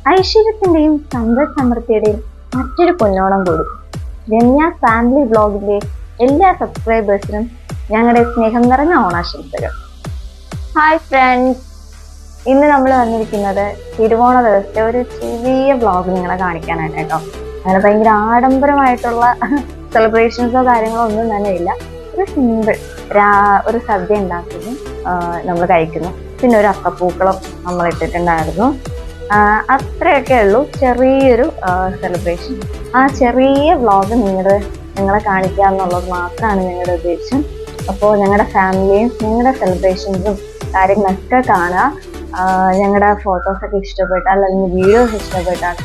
ഐശ്വര്യത്തിന്റെയും സമ്പൽ സമൃദ്ധിയുടെയും മറ്റൊരു പൊന്നോണം കൂടി. രമ്യ ഫാമിലി വ്ലോഗിന്റെ എല്ലാ സബ്സ്ക്രൈബേഴ്സിനും ഞങ്ങളുടെ സ്നേഹം നിറഞ്ഞ ഓണാശംസകൾ. ഹായ് ഫ്രണ്ട്സ്, ഇന്ന് നമ്മൾ വന്നിരിക്കുന്നത് തിരുവോണ ദിവസത്തെ ഒരു ചെറിയ വ്ലോഗ് നിങ്ങളെ കാണിക്കാനായിട്ട് കേട്ടോ. അങ്ങനെ ഭയങ്കര ആഡംബരമായിട്ടുള്ള സെലിബ്രേഷൻസോ കാര്യങ്ങളോ ഒന്നും തന്നെ ഇല്ല. ഒരു സിമ്പിൾ ഒരു സദ്യ ഉണ്ടാക്കുന്നു, നമ്മൾ കഴിക്കുന്നു, പിന്നെ ഒരു അത്തപ്പൂക്കളം നമ്മൾ ഇട്ടിട്ടുണ്ടായിരുന്നു. അത്രയൊക്കെ ഉള്ളൂ, ചെറിയൊരു സെലിബ്രേഷൻ. ആ ചെറിയ വ്ലോഗ് നിങ്ങളെ കാണിക്കുക എന്നുള്ളത് മാത്രമാണ് ഞങ്ങളുടെ ഉദ്ദേശം. അപ്പോൾ ഞങ്ങളുടെ ഫാമിലിയും ഞങ്ങളുടെ സെലിബ്രേഷൻസും കാര്യങ്ങളൊക്കെ കാണുക. ഞങ്ങളുടെ ഫോട്ടോസൊക്കെ ഇഷ്ടപ്പെട്ടാൽ അല്ലെങ്കിൽ വീഡിയോസ് ഇഷ്ടപ്പെട്ടാൽ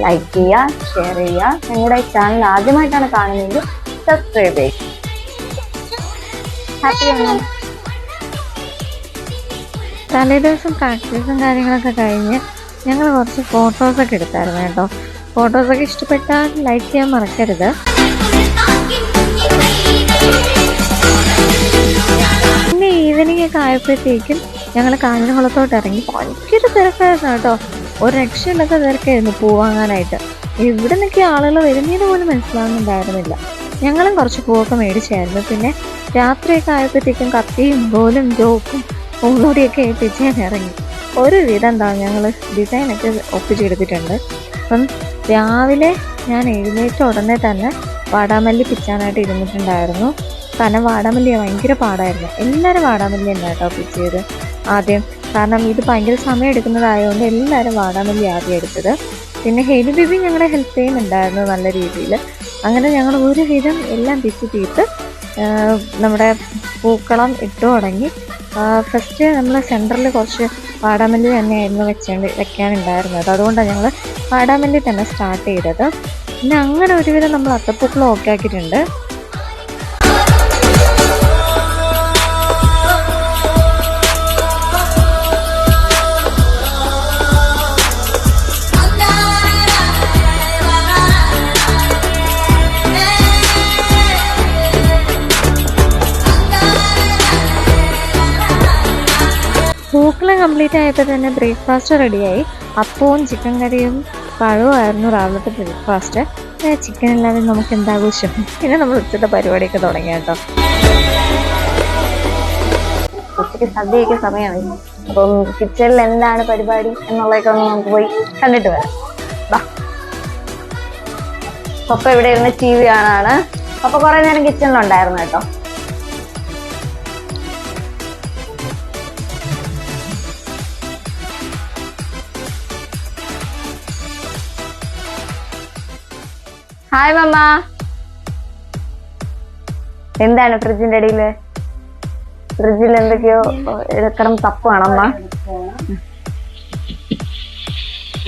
ലൈക്ക് ചെയ്യുക, ഷെയർ ചെയ്യുക. ഞങ്ങളുടെ ചാനൽ ആദ്യമായിട്ടാണ് കാണുന്നതെങ്കിൽ സബ്സ്ക്രൈബ് ചെയ്യുക. ഹാപ്പിയാണ്. തലേ ദിവസം പ്രാക്ടീസും കാര്യങ്ങളൊക്കെ കഴിഞ്ഞ് ഞങ്ങൾ കുറച്ച് ഫോട്ടോസൊക്കെ എടുത്തായിരുന്നു കേട്ടോ. ഫോട്ടോസൊക്കെ ഇഷ്ടപ്പെട്ടാൽ ലൈക്ക് ചെയ്യാൻ മറക്കരുത്. പിന്നെ ഈവനിങ് ഒക്കെ ആയപ്പോഴത്തേക്കും ഞങ്ങൾ കാഞ്ഞിരംകുളത്തോട്ട് ഇറങ്ങി. ഭയങ്കര തിരക്കായിരുന്നു കേട്ടോ, ഒരു രക്ഷയില്ലാത്ത തിരക്കായിരുന്നു പൂവാങ്ങാനായിട്ട്. എവിടെ നിന്നൊക്കെ ആളുകൾ വരുന്നതിന് പോലും മനസ്സിലാവുന്നുണ്ടായിരുന്നില്ല. ഞങ്ങളും കുറച്ച് പൂവൊക്കെ മേടിച്ചായിരുന്നു. പിന്നെ രാത്രിയൊക്കെ ആയപ്പോഴത്തേക്കും കത്തിയും ബോലും ജോക്കും പൂന്നോടിയൊക്കെ ഏൽപ്പിച്ച് ഞാൻ ഇറങ്ങി. ഒരുവിധം എന്താ ഞങ്ങൾ ഡിസൈനൊക്കെ ഒപ്പിച്ചെടുത്തിട്ടുണ്ട്. അപ്പം രാവിലെ ഞാൻ എഴുന്നേറ്റ ഉടനെ തന്നെ വാടാമല്ലി പിച്ചാനായിട്ട് ഇരുന്നിട്ടുണ്ടായിരുന്നു. കാരണം വാടാമല്ലി ഭയങ്കര പാടായിരുന്നു. എല്ലാവരും വാടാമല്ലി തന്നെ കേട്ടോ പിച്ചത് ആദ്യം. കാരണം ഇത് ഭയങ്കര സമയം എടുക്കുന്നതായതുകൊണ്ട് എല്ലാവരും വാടാമല്ലി ആദ്യം എടുത്തത്. പിന്നെ ഹെലി ബേബി ഞങ്ങളെ ഹെൽപ്പ് ചെയ്യുന്നുണ്ടായിരുന്നു നല്ല രീതിയിൽ. അങ്ങനെ ഞങ്ങൾ ഒരുവിധം എല്ലാം പിച്ച് തീർത്ത് നമ്മുടെ പൂക്കളം ഇട്ടു തുടങ്ങി. ഫസ്റ്റ് നമ്മൾ സെൻറ്ററിൽ കുറച്ച് വാടാമല്ലി തന്നെയായിരുന്നു വെക്കാനുണ്ടായിരുന്നത്. അതുകൊണ്ടാണ് ഞങ്ങൾ വാടാമല്ലി തന്നെ സ്റ്റാർട്ട് ചെയ്തത്. പിന്നെ അങ്ങനെ ഒരുവിധം നമ്മൾ അത്തപ്പൂക്കളം ഓക്കെ ആക്കിയിട്ടുണ്ട്. പൂക്കളം കംപ്ലീറ്റ് ആയപ്പോൾ തന്നെ ബ്രേക്ക്ഫാസ്റ്റ് റെഡിയായി. അപ്പവും ചിക്കൻ കറിയും പഴവും ആയിരുന്നു രാവിലത്തെ ബ്രേക്ക്ഫാസ്റ്റ്. ചിക്കൻ ഇല്ലാതെ നമുക്ക് എന്താഘോഷം. പിന്നെ നമ്മൾ ഉച്ചത്തെ പരിപാടിയൊക്കെ തുടങ്ങി കേട്ടോ. ഉച്ചയ്ക്ക് സദ്യയൊക്കെ സമയമായി. അപ്പം കിച്ചണിൽ എന്താണ് പരിപാടി എന്നുള്ളതൊക്കെ ഒന്ന് നമുക്ക് പോയി കണ്ടിട്ട് വരാം. പപ്പ ഇവിടെ ഇരുന്ന് TV കാണാണ്. പപ്പ കുറെ നേരം കിച്ചണിലുണ്ടായിരുന്നു കേട്ടോ. ഹായ് മമ്മ. എന്താണ് ഫ്രിഡ്ജിന്റെ അടിയില്? ഫ്രിഡ്ജിൽ എന്തൊക്കെയോ ഇടക്കണം തപ്പാണമ്മ.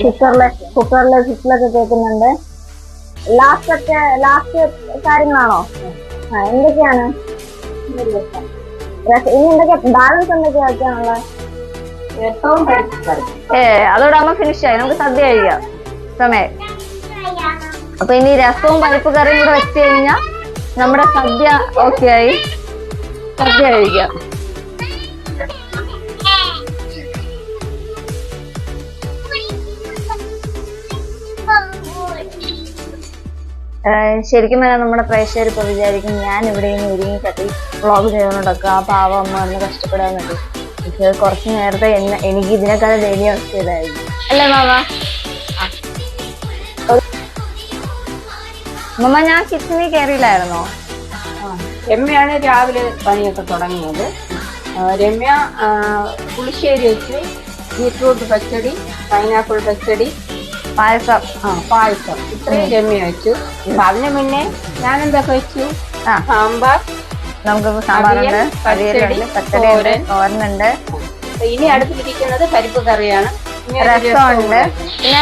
കുക്കറിലെ വിസിലൊക്കെ കേൾക്കുന്നുണ്ട്. ലാസ്റ്റ് കാര്യങ്ങളാണോ? എന്തൊക്കെയാണ് ഇനി എന്തൊക്കെയാ ബാലൻസ് എന്തൊക്കെയാ വെക്കാനുള്ളത്? അതോടെ അമ്മ ഫിനിഷ് ആയി. നമുക്ക് സദ്യ കഴിക്കാം സമയം. അപ്പൊ ഇനി രസവും പരിപ്പ് കറിയും കൂടെ വെച്ച് കഴിഞ്ഞാൽ നമ്മുടെ സദ്യ ഓക്കെ ആയി. സദ്യ കഴിക്കാം. ശരിക്കും പറഞ്ഞാൽ നമ്മുടെ പ്രേക്ഷകർ ഇപ്പൊ വിചാരിക്കും ഞാൻ ഇവിടെ നിന്ന് ഒരുങ്ങി കത്തി വ്ളോഗ് ചെയ്തുകൊണ്ടൊക്കെ ആ പാവം അമ്മ ഒന്ന് കഷ്ടപ്പെടാന്നുണ്ട്. പക്ഷെ കുറച്ചു നേരത്തെ എനിക്ക് ഇതിനേക്കാളും ദയനീയ അവസ്ഥയിലായിരുന്നു അല്ലേ മാമ? മമ്മ, ഞാൻ കിച്ചണിൽ കയറിയില്ലായിരുന്നോ? രമ്യയാണ് രാവിലെ പണിയൊക്കെ തുടങ്ങിയത്. രമ്യ പുളിശ്ശേരി വെച്ച്, ബീറ്റ്റൂട്ട് പച്ചടി, പൈനാപ്പിൾ പച്ചടി, പായസം ഇത്രയും രമ്യ വെച്ചു. അതിന് മുന്നേ ഞാൻ എന്തൊക്കെ വെച്ചു? സാമ്പാർ, നമുക്ക് സാമ്പാറുണ്ട്, തോരനുണ്ട്. ഇനി അടുപ്പിലിരിക്കുന്നത് പരിപ്പ് കറിയാണ്. രസമുണ്ട്. പിന്നെ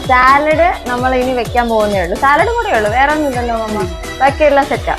സാലഡ് നമ്മൾ ഇനി വെക്കാൻ പോകുന്നേ ഉള്ളൂ. സാലഡ് കൂടെ ഉള്ളു, വേറെ ഒന്നും ഇല്ലല്ലോ മമ്മ. ബാക്കിയെല്ലാം സെറ്റാ.